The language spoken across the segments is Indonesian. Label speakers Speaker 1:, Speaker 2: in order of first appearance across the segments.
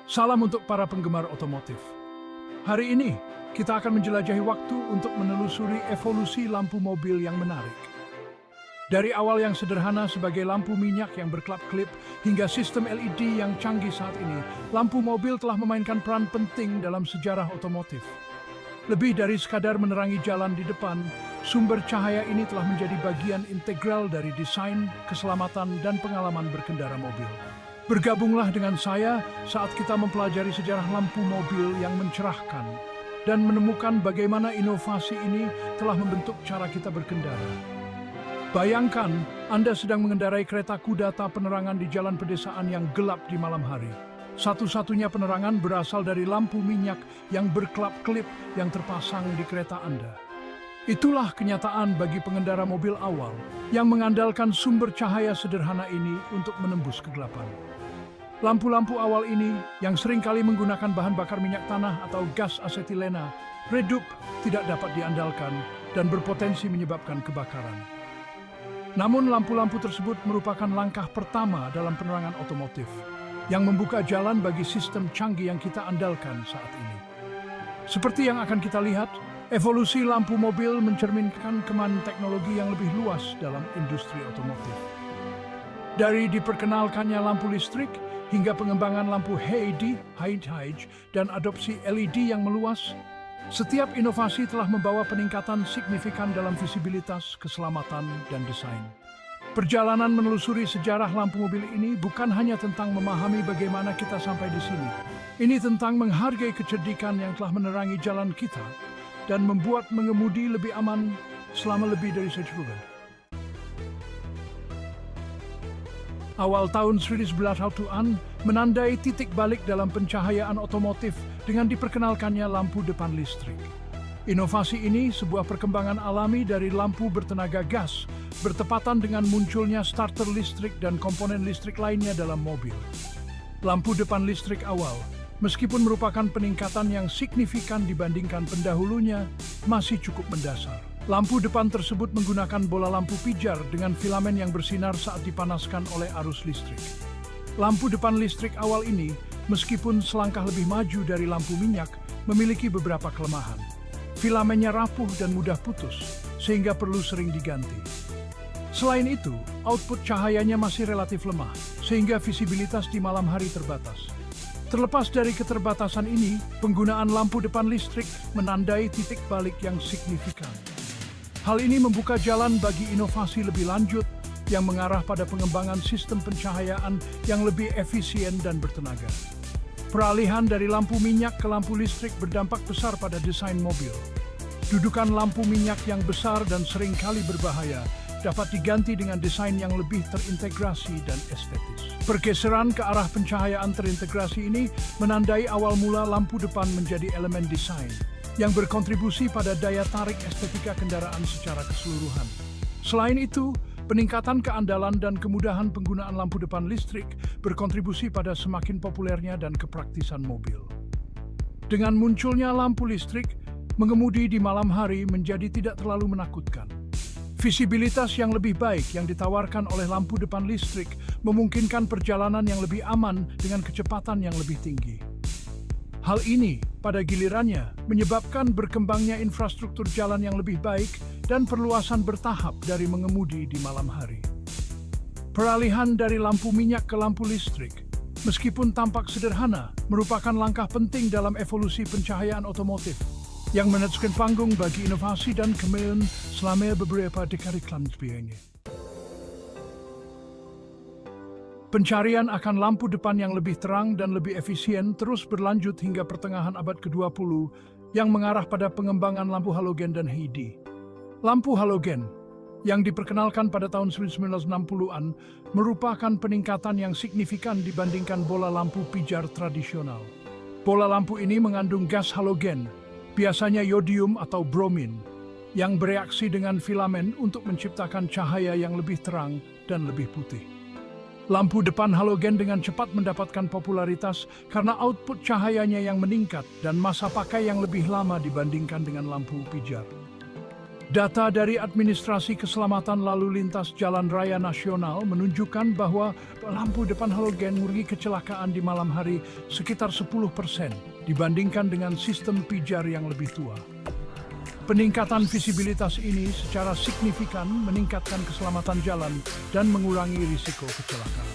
Speaker 1: Salam untuk para penggemar otomotif. Hari ini, kita akan menjelajahi waktu untuk menelusuri evolusi lampu mobil yang menarik. Dari awal yang sederhana sebagai lampu minyak yang berkelap-kelip hingga sistem LED yang canggih saat ini, lampu mobil telah memainkan peran penting dalam sejarah otomotif. Lebih dari sekadar menerangi jalan di depan, sumber cahaya ini telah menjadi bagian integral dari desain, keselamatan, dan pengalaman berkendara mobil. Bergabunglah dengan saya saat kita mempelajari sejarah lampu mobil yang mencerahkan dan menemukan bagaimana inovasi ini telah membentuk cara kita berkendara. Bayangkan, Anda sedang mengendarai kereta kuda tanpa penerangan di jalan pedesaan yang gelap di malam hari. Satu-satunya penerangan berasal dari lampu minyak yang berkelap-kelip yang terpasang di kereta Anda. Itulah kenyataan bagi pengendara mobil awal yang mengandalkan sumber cahaya sederhana ini untuk menembus kegelapan. Lampu-lampu awal ini yang seringkali menggunakan bahan bakar minyak tanah atau gas asetilena redup tidak dapat diandalkan dan berpotensi menyebabkan kebakaran. Namun lampu-lampu tersebut merupakan langkah pertama dalam penerangan otomotif yang membuka jalan bagi sistem canggih yang kita andalkan saat ini. Seperti yang akan kita lihat, evolusi lampu mobil mencerminkan kemajuan teknologi yang lebih luas dalam industri otomotif. Dari diperkenalkannya lampu listrik hingga pengembangan lampu HID, dan adopsi LED yang meluas, setiap inovasi telah membawa peningkatan signifikan dalam visibilitas, keselamatan, dan desain. Perjalanan menelusuri sejarah lampu mobil ini bukan hanya tentang memahami bagaimana kita sampai di sini. Ini tentang menghargai kecerdikan yang telah menerangi jalan kita dan membuat mengemudi lebih aman selama lebih dari 1 bulan. Awal tahun 1900-an menandai titik balik dalam pencahayaan otomotif dengan diperkenalkannya lampu depan listrik. Inovasi ini sebuah perkembangan alami dari lampu bertenaga gas, bertepatan dengan munculnya starter listrik dan komponen listrik lainnya dalam mobil. Lampu depan listrik awal, meskipun merupakan peningkatan yang signifikan dibandingkan pendahulunya, masih cukup mendasar. Lampu depan tersebut menggunakan bola lampu pijar dengan filamen yang bersinar saat dipanaskan oleh arus listrik. Lampu depan listrik awal ini, meskipun selangkah lebih maju dari lampu minyak, memiliki beberapa kelemahan. Filamennya rapuh dan mudah putus, sehingga perlu sering diganti. Selain itu, output cahayanya masih relatif lemah, sehingga visibilitas di malam hari terbatas. Terlepas dari keterbatasan ini, penggunaan lampu depan listrik menandai titik balik yang signifikan. Hal ini membuka jalan bagi inovasi lebih lanjut yang mengarah pada pengembangan sistem pencahayaan yang lebih efisien dan bertenaga. Peralihan dari lampu minyak ke lampu listrik berdampak besar pada desain mobil. Dudukan lampu minyak yang besar dan seringkali berbahaya dapat diganti dengan desain yang lebih terintegrasi dan estetis. Pergeseran ke arah pencahayaan terintegrasi ini menandai awal mula lampu depan menjadi elemen desain yang berkontribusi pada daya tarik estetika kendaraan secara keseluruhan. Selain itu, peningkatan keandalan dan kemudahan penggunaan lampu depan listrik berkontribusi pada semakin populernya dan kepraktisan mobil. Dengan munculnya lampu listrik, mengemudi di malam hari menjadi tidak terlalu menakutkan. Visibilitas yang lebih baik yang ditawarkan oleh lampu depan listrik memungkinkan perjalanan yang lebih aman dengan kecepatan yang lebih tinggi. Hal ini, pada gilirannya, menyebabkan berkembangnya infrastruktur jalan yang lebih baik dan perluasan bertahap dari mengemudi di malam hari. Peralihan dari lampu minyak ke lampu listrik, meskipun tampak sederhana, merupakan langkah penting dalam evolusi pencahayaan otomotif yang menetapkan panggung bagi inovasi dan kemajuan selama beberapa dekade selanjutnya. Pencarian akan lampu depan yang lebih terang dan lebih efisien terus berlanjut hingga pertengahan abad ke-20 yang mengarah pada pengembangan lampu halogen dan HID. Lampu halogen yang diperkenalkan pada tahun 1960-an merupakan peningkatan yang signifikan dibandingkan bola lampu pijar tradisional. Bola lampu ini mengandung gas halogen, biasanya yodium atau bromin, yang bereaksi dengan filamen untuk menciptakan cahaya yang lebih terang dan lebih putih. Lampu depan halogen dengan cepat mendapatkan popularitas karena output cahayanya yang meningkat dan masa pakai yang lebih lama dibandingkan dengan lampu pijar. Data dari Administrasi Keselamatan Lalu Lintas Jalan Raya Nasional menunjukkan bahwa lampu depan halogen mengurangi kecelakaan di malam hari sekitar 10% dibandingkan dengan sistem pijar yang lebih tua. Peningkatan visibilitas ini secara signifikan meningkatkan keselamatan jalan dan mengurangi risiko kecelakaan.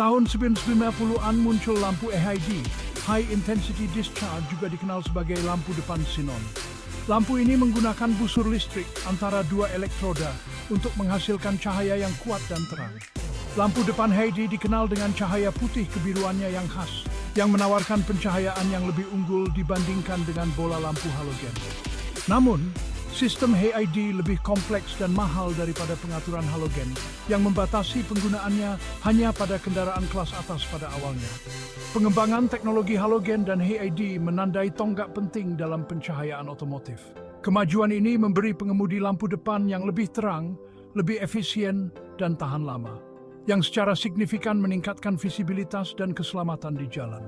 Speaker 1: Tahun 1990-an muncul lampu HID, High Intensity Discharge, juga dikenal sebagai lampu depan xenon. Lampu ini menggunakan busur listrik antara dua elektroda untuk menghasilkan cahaya yang kuat dan terang. Lampu depan HID dikenal dengan cahaya putih kebiruannya yang khas, yang menawarkan pencahayaan yang lebih unggul dibandingkan dengan bola lampu halogen. Namun, sistem HID lebih kompleks dan mahal daripada pengaturan halogen yang membatasi penggunaannya hanya pada kendaraan kelas atas pada awalnya. Pengembangan teknologi halogen dan HID menandai tonggak penting dalam pencahayaan otomotif. Kemajuan ini memberi pengemudi lampu depan yang lebih terang, lebih efisien, dan tahan lama, yang secara signifikan meningkatkan visibilitas dan keselamatan di jalan.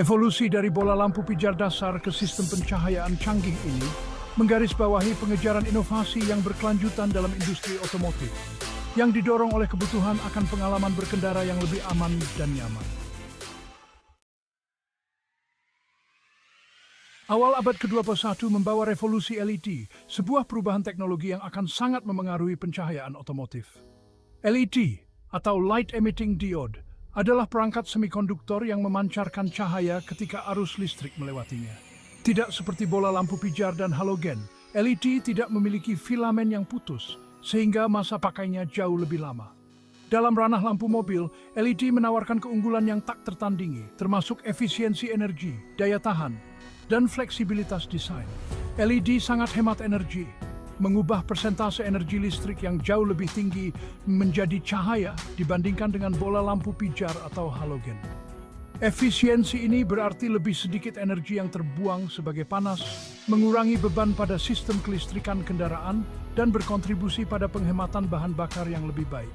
Speaker 1: Evolusi dari bola lampu pijar dasar ke sistem pencahayaan canggih ini menggarisbawahi pengejaran inovasi yang berkelanjutan dalam industri otomotif, yang didorong oleh kebutuhan akan pengalaman berkendara yang lebih aman dan nyaman. Awal abad ke-21 membawa revolusi LED, sebuah perubahan teknologi yang akan sangat memengaruhi pencahayaan otomotif. LED, atau Light Emitting Diode, adalah perangkat semikonduktor yang memancarkan cahaya ketika arus listrik melewatinya. Tidak seperti bola lampu pijar dan halogen, LED tidak memiliki filamen yang putus, sehingga masa pakainya jauh lebih lama. Dalam ranah lampu mobil, LED menawarkan keunggulan yang tak tertandingi, termasuk efisiensi energi, daya tahan, dan fleksibilitas desain. LED sangat hemat energi, mengubah persentase energi listrik yang jauh lebih tinggi menjadi cahaya dibandingkan dengan bola lampu pijar atau halogen. Efisiensi ini berarti lebih sedikit energi yang terbuang sebagai panas, mengurangi beban pada sistem kelistrikan kendaraan, dan berkontribusi pada penghematan bahan bakar yang lebih baik.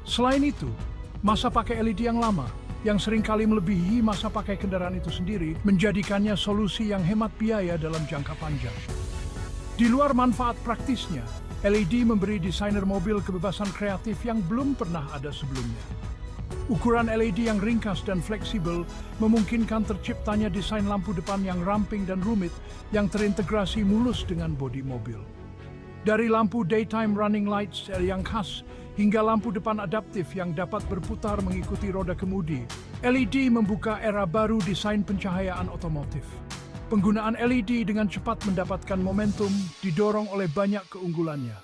Speaker 1: Selain itu, masa pakai LED yang lama, yang seringkali melebihi masa pakai kendaraan itu sendiri, menjadikannya solusi yang hemat biaya dalam jangka panjang. Di luar manfaat praktisnya, LED memberi desainer mobil kebebasan kreatif yang belum pernah ada sebelumnya. Ukuran LED yang ringkas dan fleksibel memungkinkan terciptanya desain lampu depan yang ramping dan rumit yang terintegrasi mulus dengan bodi mobil. Dari lampu daytime running lights yang khas hingga lampu depan adaptif yang dapat berputar mengikuti roda kemudi, LED membuka era baru desain pencahayaan otomotif. Penggunaan LED dengan cepat mendapatkan momentum didorong oleh banyak keunggulannya.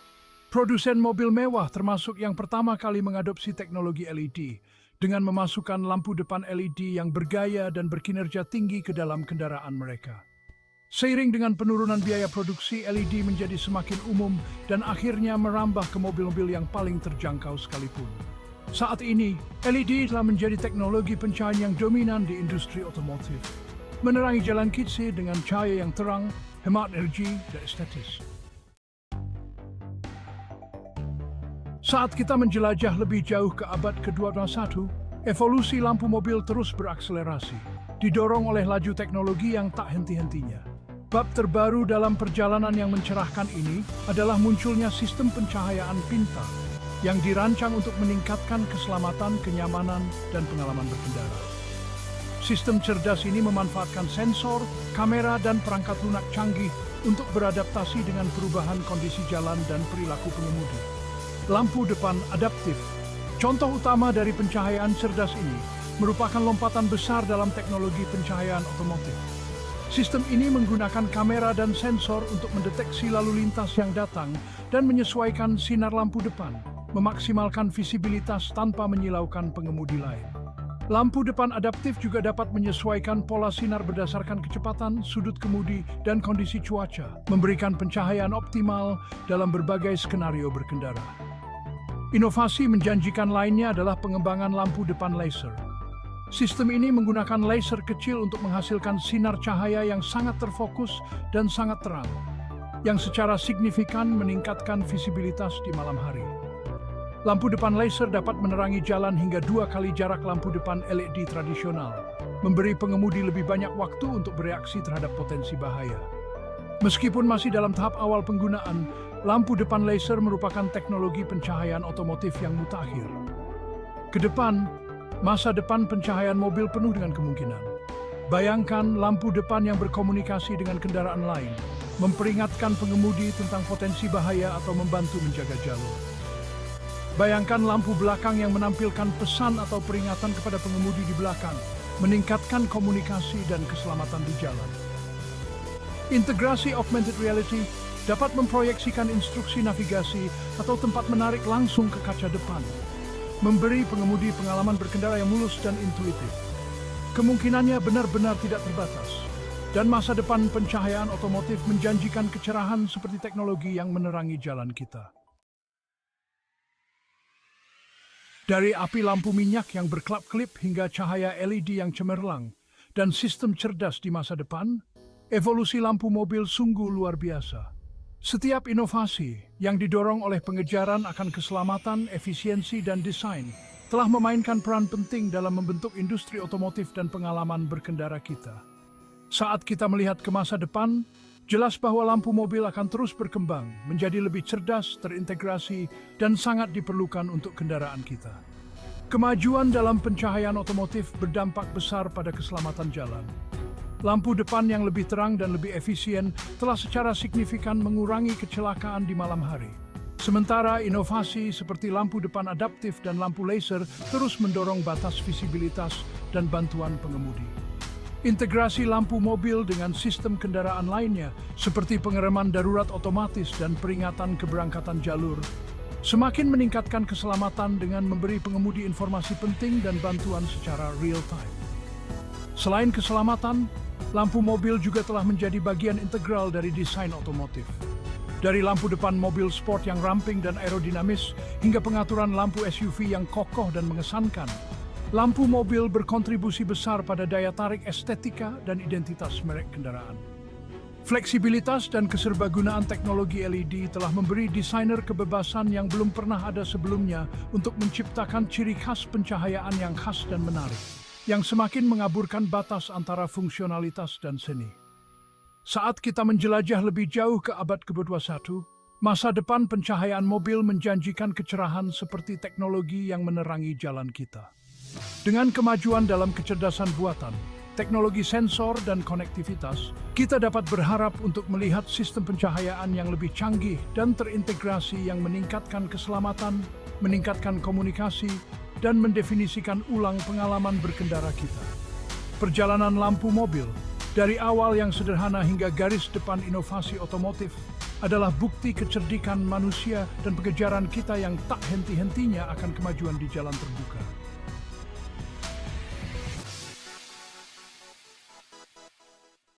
Speaker 1: Produsen mobil mewah termasuk yang pertama kali mengadopsi teknologi LED dengan memasukkan lampu depan LED yang bergaya dan berkinerja tinggi ke dalam kendaraan mereka. Seiring dengan penurunan biaya produksi, LED menjadi semakin umum dan akhirnya merambah ke mobil-mobil yang paling terjangkau sekalipun. Saat ini, LED telah menjadi teknologi pencahayaan yang dominan di industri otomotif, menerangi jalan kita dengan cahaya yang terang, hemat energi, dan estetis. Saat kita menjelajah lebih jauh ke abad ke-21, evolusi lampu mobil terus berakselerasi, didorong oleh laju teknologi yang tak henti-hentinya. Bab terbaru dalam perjalanan yang mencerahkan ini adalah munculnya sistem pencahayaan pintar yang dirancang untuk meningkatkan keselamatan, kenyamanan, dan pengalaman berkendara. Sistem cerdas ini memanfaatkan sensor, kamera, dan perangkat lunak canggih untuk beradaptasi dengan perubahan kondisi jalan dan perilaku pengemudi. Lampu depan adaptif, contoh utama dari pencahayaan cerdas ini, merupakan lompatan besar dalam teknologi pencahayaan otomotif. Sistem ini menggunakan kamera dan sensor untuk mendeteksi lalu lintas yang datang dan menyesuaikan sinar lampu depan, memaksimalkan visibilitas tanpa menyilaukan pengemudi lain. Lampu depan adaptif juga dapat menyesuaikan pola sinar berdasarkan kecepatan, sudut kemudi, dan kondisi cuaca, memberikan pencahayaan optimal dalam berbagai skenario berkendara. Inovasi menjanjikan lainnya adalah pengembangan lampu depan laser. Sistem ini menggunakan laser kecil untuk menghasilkan sinar cahaya yang sangat terfokus dan sangat terang, yang secara signifikan meningkatkan visibilitas di malam hari. Lampu depan laser dapat menerangi jalan hingga 2 kali jarak lampu depan LED tradisional, memberi pengemudi lebih banyak waktu untuk bereaksi terhadap potensi bahaya. Meskipun masih dalam tahap awal penggunaan, lampu depan laser merupakan teknologi pencahayaan otomotif yang mutakhir. Ke depan, masa depan pencahayaan mobil penuh dengan kemungkinan. Bayangkan lampu depan yang berkomunikasi dengan kendaraan lain, memperingatkan pengemudi tentang potensi bahaya atau membantu menjaga jalur. Bayangkan lampu belakang yang menampilkan pesan atau peringatan kepada pengemudi di belakang, meningkatkan komunikasi dan keselamatan di jalan. Integrasi augmented reality dapat memproyeksikan instruksi navigasi atau tempat menarik langsung ke kaca depan, memberi pengemudi pengalaman berkendara yang mulus dan intuitif. Kemungkinannya benar-benar tidak terbatas, dan masa depan pencahayaan otomotif menjanjikan kecerahan seperti teknologi yang menerangi jalan kita. Dari api lampu minyak yang berkelap-kelip hingga cahaya LED yang cemerlang dan sistem cerdas di masa depan, evolusi lampu mobil sungguh luar biasa. Setiap inovasi yang didorong oleh pengejaran akan keselamatan, efisiensi, dan desain telah memainkan peran penting dalam membentuk industri otomotif dan pengalaman berkendara kita. Saat kita melihat ke masa depan, jelas bahwa lampu mobil akan terus berkembang, menjadi lebih cerdas, terintegrasi, dan sangat diperlukan untuk kendaraan kita. Kemajuan dalam pencahayaan otomotif berdampak besar pada keselamatan jalan. Lampu depan yang lebih terang dan lebih efisien telah secara signifikan mengurangi kecelakaan di malam hari. Sementara inovasi seperti lampu depan adaptif dan lampu laser terus mendorong batas visibilitas dan bantuan pengemudi. Integrasi lampu mobil dengan sistem kendaraan lainnya seperti pengereman darurat otomatis dan peringatan keberangkatan jalur semakin meningkatkan keselamatan dengan memberi pengemudi informasi penting dan bantuan secara real time. Selain keselamatan, lampu mobil juga telah menjadi bagian integral dari desain otomotif. Dari lampu depan mobil sport yang ramping dan aerodinamis hingga pengaturan lampu SUV yang kokoh dan mengesankan, lampu mobil berkontribusi besar pada daya tarik estetika dan identitas merek kendaraan. Fleksibilitas dan keserbagunaan teknologi LED telah memberi desainer kebebasan yang belum pernah ada sebelumnya untuk menciptakan ciri khas pencahayaan yang khas dan menarik, yang semakin mengaburkan batas antara fungsionalitas dan seni. Saat kita menjelajah lebih jauh ke abad ke-21, masa depan pencahayaan mobil menjanjikan kecerahan seperti teknologi yang menerangi jalan kita. Dengan kemajuan dalam kecerdasan buatan, teknologi sensor dan konektivitas, kita dapat berharap untuk melihat sistem pencahayaan yang lebih canggih dan terintegrasi yang meningkatkan keselamatan, meningkatkan komunikasi, dan mendefinisikan ulang pengalaman berkendara kita. Perjalanan lampu mobil, dari awal yang sederhana hingga garis depan inovasi otomotif, adalah bukti kecerdikan manusia dan pengejaran kita yang tak henti-hentinya akan kemajuan di jalan terbuka.